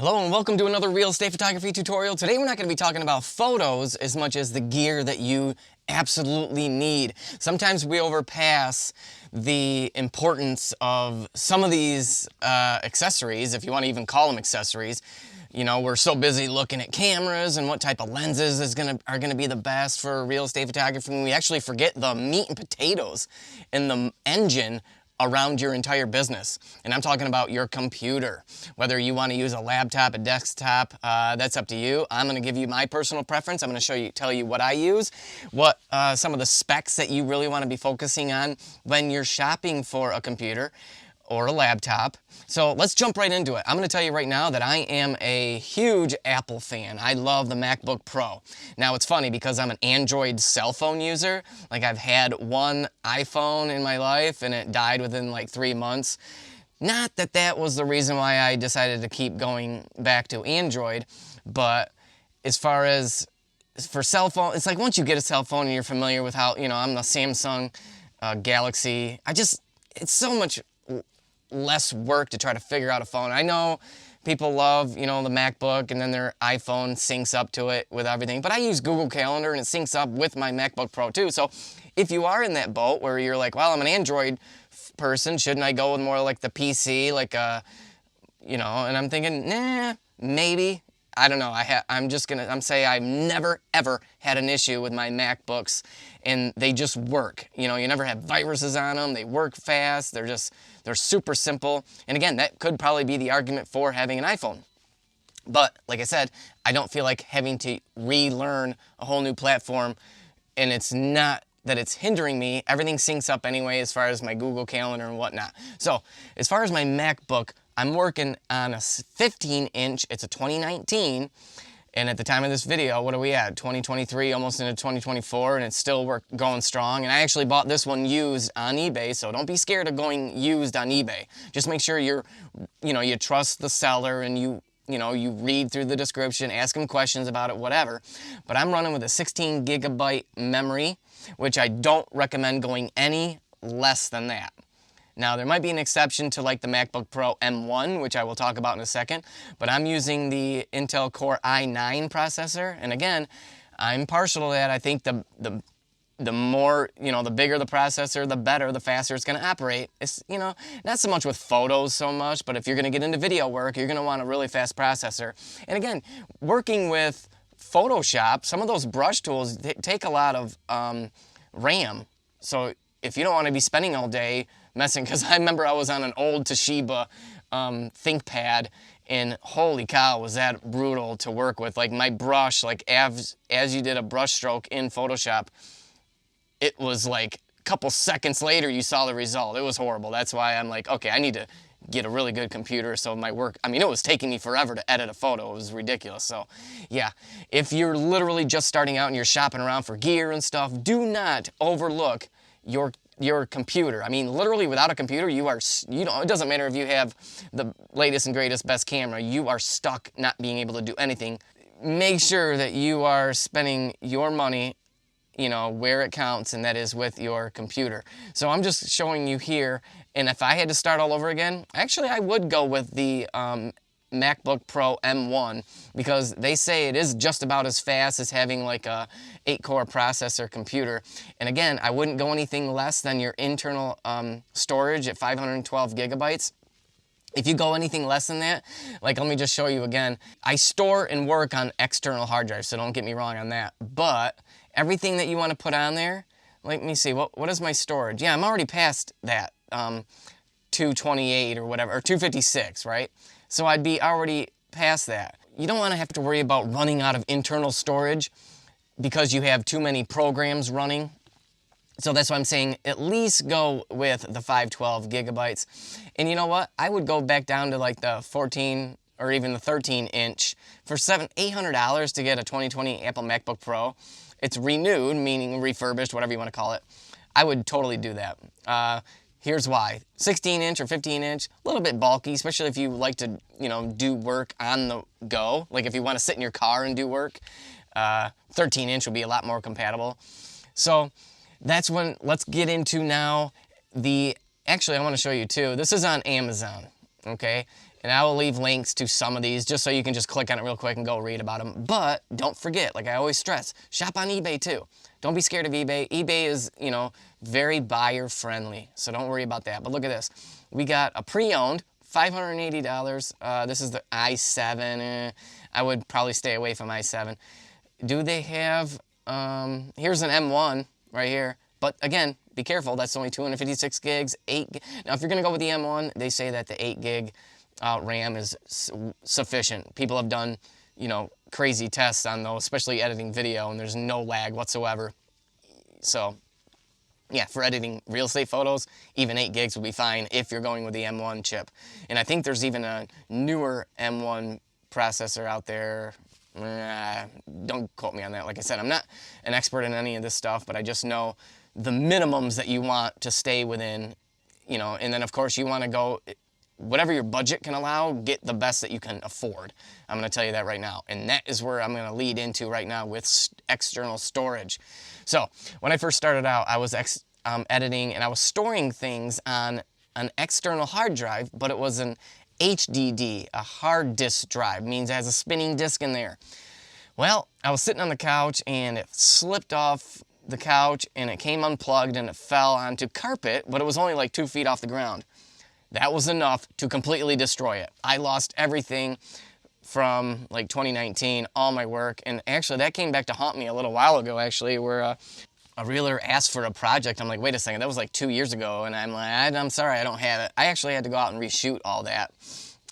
Hello and welcome to another real estate photography tutorial. Today we're not going to be talking about photos as much as the gear that you absolutely need. Sometimes we overpass the importance of some of these accessories, if you want to even call them accessories. You know, we're so busy looking at cameras and what type of lenses are gonna be the best for real estate photography, and we actually forget the meat and potatoes and the engine around your entire business. And I'm talking about your computer. Whether you want to use a laptop, a desktop, that's up to you. I'm going to give you my personal preference. I'm going to tell you what I use, what some of the specs that you really want to be focusing on when you're shopping for a computer or a laptop. So let's jump right into it. I'm going to tell you right now that I am a huge Apple fan. I love the MacBook Pro. Now it's funny because I'm an Android cell phone user. Like, I've had one iPhone in my life and it died within like 3 months. Not that that was the reason why I decided to keep going back to Android, but as far as for cell phone, it's like once you get a cell phone and you're familiar with how, I'm the Samsung Galaxy. It's so much less work to try to figure out a phone. I know people love, the MacBook and then their iPhone syncs up to it with everything, but I use Google Calendar and it syncs up with my MacBook Pro too. So if you are in that boat where you're like, well, I'm an Android person, shouldn't I go with more like the PC, and I'm thinking, nah, maybe. I don't know. I'm saying I've never ever had an issue with my MacBooks, and they just work. You never have viruses on them. They work fast. They're super simple. And again, that could probably be the argument for having an iPhone. But like I said, I don't feel like having to relearn a whole new platform, and it's not that it's hindering me. Everything syncs up anyway as far as my Google Calendar and whatnot. So as far as my MacBook, I'm working on a 15-inch. It's a 2019. And at the time of this video, what are we at? 2023, almost into 2024, and it's still going strong. And I actually bought this one used on eBay, so don't be scared of going used on eBay. Just make sure you trust the seller and you read through the description, ask them questions about it, whatever. But I'm running with a 16 gigabyte memory, which I don't recommend going any less than that. Now, there might be an exception to like the MacBook Pro M1, which I will talk about in a second, but I'm using the Intel Core i9 processor, and again, I'm partial to that. I think the more, the bigger the processor, the better, the faster it's going to operate. It's, not so much with photos so much, but if you're going to get into video work, you're going to want a really fast processor. And again, working with Photoshop, some of those brush tools take a lot of RAM, so if you don't want to be spending all day messing, because I remember I was on an old Toshiba ThinkPad, and holy cow, was that brutal to work with. Like, my brush, like as you did a brush stroke in Photoshop, it was like a couple seconds later you saw the result. It was horrible. That's why I'm like, okay, I need to get a really good computer so my work, it was taking me forever to edit a photo. It was ridiculous. So yeah, if you're literally just starting out and you're shopping around for gear and stuff, do not overlook your computer. Literally without a computer, it doesn't matter if you have the latest and greatest best camera, you are stuck not being able to do anything. Make sure that you are spending your money, where it counts, and that is with your computer. So I'm just showing you here, and if I had to start all over again, actually I would go with the MacBook Pro M1, because they say it is just about as fast as having like a 8-core processor computer. And again, I wouldn't go anything less than your internal storage at 512 gigabytes. If you go anything less than that, like, let me just show you again. I store and work on external hard drives, so don't get me wrong on that. But everything that you want to put on there, let me see, what is my storage? Yeah, I'm already past that, 228 or whatever, or 256, right? So I'd be already past that. You don't want to have to worry about running out of internal storage because you have too many programs running. So that's why I'm saying at least go with the 512 gigabytes. And you know what? I would go back down to like the 14 or even the 13-inch for $800 to get a 2020 Apple MacBook Pro. It's renewed, meaning refurbished, whatever you want to call it. I would totally do that. Here's why. 16-inch or 15-inch, a little bit bulky, especially if you like to, do work on the go. Like if you want to sit in your car and do work, 13-inch will be a lot more compatible. So that's when, let's get into now actually I want to show you too. This is on Amazon, okay? And I will leave links to some of these just so you can just click on it real quick and go read about them. But don't forget, like I always stress, shop on eBay too. Don't be scared of eBay. eBay is, you know, very buyer friendly, so don't worry about that. But look at this. We got a pre-owned, $580. This is the i7. I would probably stay away from i7. Do they have, here's an M1 right here. But again, be careful, that's only 256 gigs, 8. Now if you're gonna go with the M1, they say that the 8 gig RAM is sufficient. People have done, you know, crazy tests on those, especially editing video, and there's no lag whatsoever. So, yeah, for editing real estate photos, even 8 gigs would be fine if you're going with the M1 chip. And I think there's even a newer M1 processor out there. Don't quote me on that. Like I said, I'm not an expert in any of this stuff, but I just know the minimums that you want to stay within, you know, and then of course you want to go, whatever your budget can allow, get the best that you can afford. I'm going to tell you that right now. And that is where I'm going to lead into right now with external storage. So when I first started out, I was editing and I was storing things on an external hard drive, but it was an HDD, a hard disk drive, means it has a spinning disk in there. Well, I was sitting on the couch and it slipped off the couch and it came unplugged and it fell onto carpet, but it was only like 2 feet off the ground. That was enough to completely destroy it. I lost everything from like 2019, all my work, and actually that came back to haunt me a little while ago actually, where a realtor asked for a project. I'm like, wait a second, that was like 2 years ago, and I'm like, I'm sorry, I don't have it. I actually had to go out and reshoot all that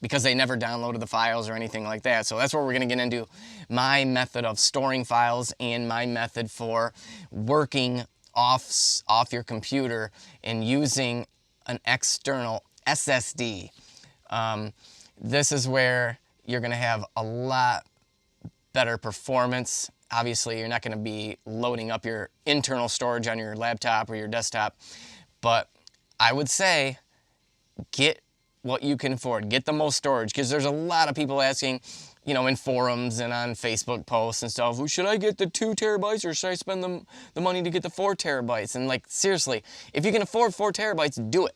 because they never downloaded the files or anything like that. So that's where we're gonna get into my method of storing files and my method for working off your computer and using an external SSD. This is where you're gonna have a lot better performance. Obviously, you're not gonna be loading up your internal storage on your laptop or your desktop, but I would say get what you can afford. Get the most storage, because there's a lot of people asking, you know, in forums and on Facebook posts and stuff, well, should I get the 2 terabytes or should I spend the money to get the 4 terabytes? And like, seriously, if you can afford 4 terabytes, do it.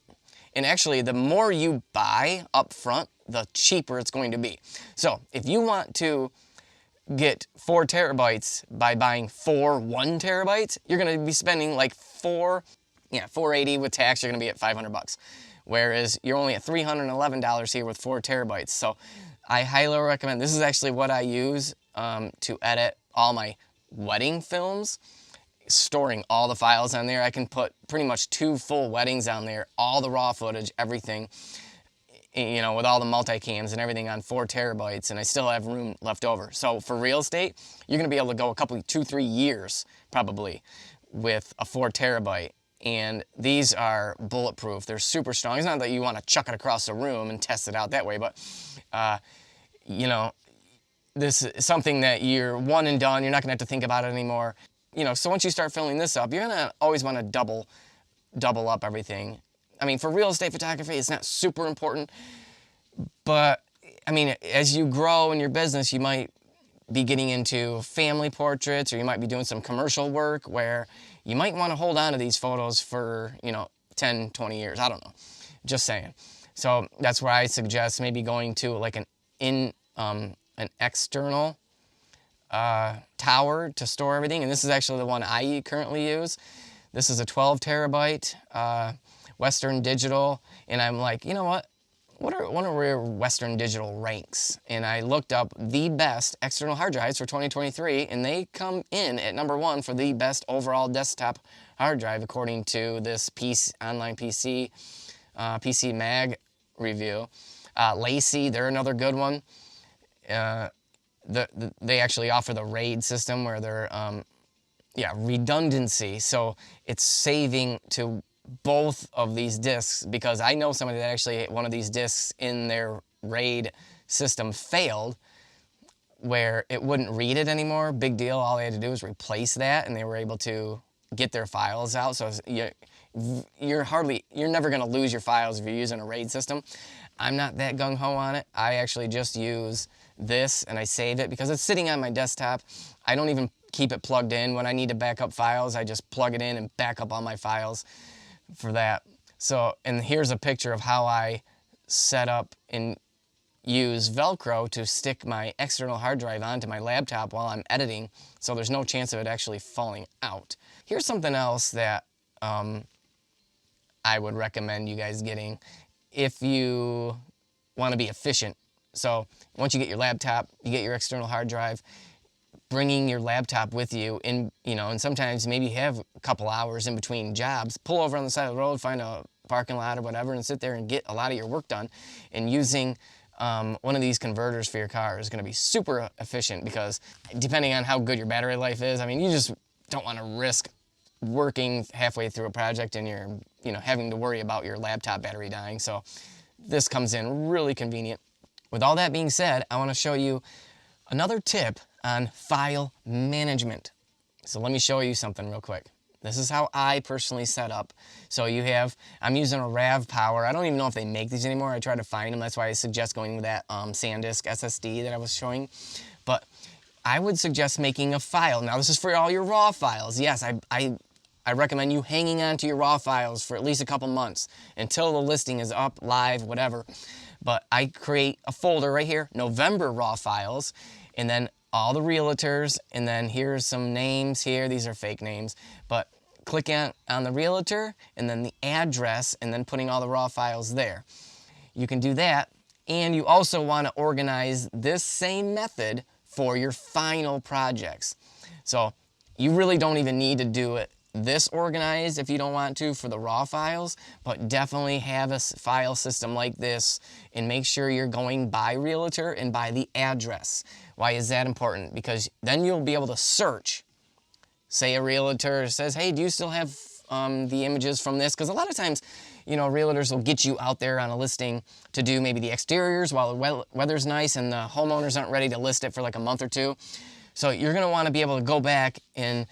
And actually, the more you buy up front, the cheaper it's going to be. So if you want to get 4 terabytes by buying 4 1 terabytes, you're going to be spending like $480 with tax, you're going to be at $500. Whereas you're only at $311 here with 4 terabytes. So I highly recommend, this is actually what I use to edit all my wedding films, storing all the files on there. I can put pretty much 2 full weddings on there, all the raw footage, everything, you know, with all the multicams and everything on 4 terabytes, and I still have room left over. So for real estate, you're gonna be able to go a couple, 2-3 years probably with a 4 terabyte. And these are bulletproof. They're super strong. It's not that you want to chuck it across the room and test it out that way, but you know, this is something that you're one and done. You're not gonna have to think about it anymore. You know, so once you start filling this up, you're gonna always want to double up everything. I mean, for real estate photography, it's not super important, but I mean, as you grow in your business, you might be getting into family portraits, or you might be doing some commercial work where you might want to hold on to these photos for, you know, 10, 20 years. I don't know. Just saying. So that's where I suggest maybe going to like an external tower to store everything. And this is actually the one I currently use. This is a 12 terabyte Western Digital. And I'm like, you know what? What are where Western Digital ranks? And I looked up the best external hard drives for 2023, and they come in at #1 for the best overall desktop hard drive according to this online PC Mag review. Lacey, they're another good one. They actually offer the RAID system where they're redundancy, so it's saving to both of these discs, because I know somebody that actually one of these discs in their RAID system failed where it wouldn't read it anymore. Big deal. All they had to do was replace that, and they were able to get their files out. So you're never going to lose your files if you're using a RAID system. I'm not that gung-ho on it. I actually just use this and I save it because it's sitting on my desktop. I don't even keep it plugged in. When I need to back up files, I just plug it in and back up all my files for that. So, and here's a picture of how I set up and use Velcro to stick my external hard drive onto my laptop while I'm editing, so there's no chance of it actually falling out. Here's something else that I would recommend you guys getting if you want to be efficient. So once you get your laptop, you get your external hard drive, bringing your laptop with you in, and sometimes maybe you have a couple hours in between jobs, pull over on the side of the road, find a parking lot or whatever, and sit there and get a lot of your work done. And using one of these converters for your car is going to be super efficient, because depending on how good your battery life is, I mean, you just don't want to risk working halfway through a project and you're, having to worry about your laptop battery dying. So this comes in really convenient. With all that being said, I want to show you another tip on file management. So let me show you something real quick. This is how I personally set up. So I'm using a RAVPower. I don't even know if they make these anymore. I tried to find them. That's why I suggest going with that SanDisk SSD that I was showing. But I would suggest making a file. Now this is for all your RAW files. Yes, I recommend you hanging on to your RAW files for at least a couple months until the listing is up, live, whatever. But I create a folder right here, November RAW files, and then all the realtors, and then here's some names here. These are fake names, but click on the realtor and then the address, and then putting all the RAW files there. You can do that, and you also want to organize this same method for your final projects. So you really don't even need to do it this organized if you don't want to for the RAW files, but definitely have a file system like this, and make sure you're going by realtor and by the address. Why is that important? Because then you'll be able to search. Say a realtor says, hey, do you still have the images from this? Because a lot of times, realtors will get you out there on a listing to do maybe the exteriors while the weather's nice and the homeowners aren't ready to list it for like a month or two. So you're going to want to be able to go back and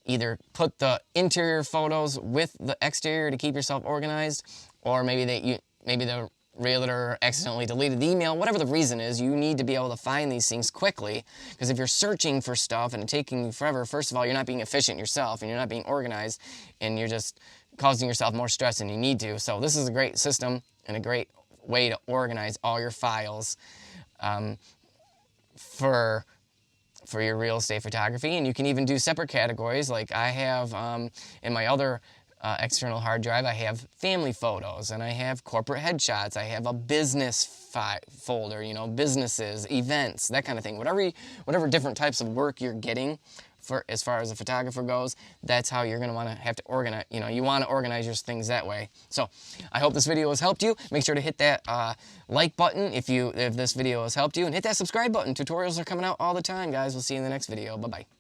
either put the interior photos with the exterior to keep yourself organized, or maybe the realtor accidentally deleted the email. Whatever the reason is, you need to be able to find these things quickly, because if you're searching for stuff and it's taking you forever, first of all, you're not being efficient yourself, and you're not being organized, and you're just causing yourself more stress than you need to. So this is a great system and a great way to organize all your files for your real estate photography. And you can even do separate categories. Like I have in my other external hard drive, I have family photos, and I have corporate headshots. I have a business folder, businesses, events, that kind of thing. Whatever different types of work you're getting for as far as a photographer goes, that's how you're going to want to have to organize. You want to organize your things that way. So I hope this video has helped you. Make sure to hit that like button if this video has helped you, and hit that subscribe button. Tutorials are coming out all the time, guys. We'll see you in the next video. Bye-bye.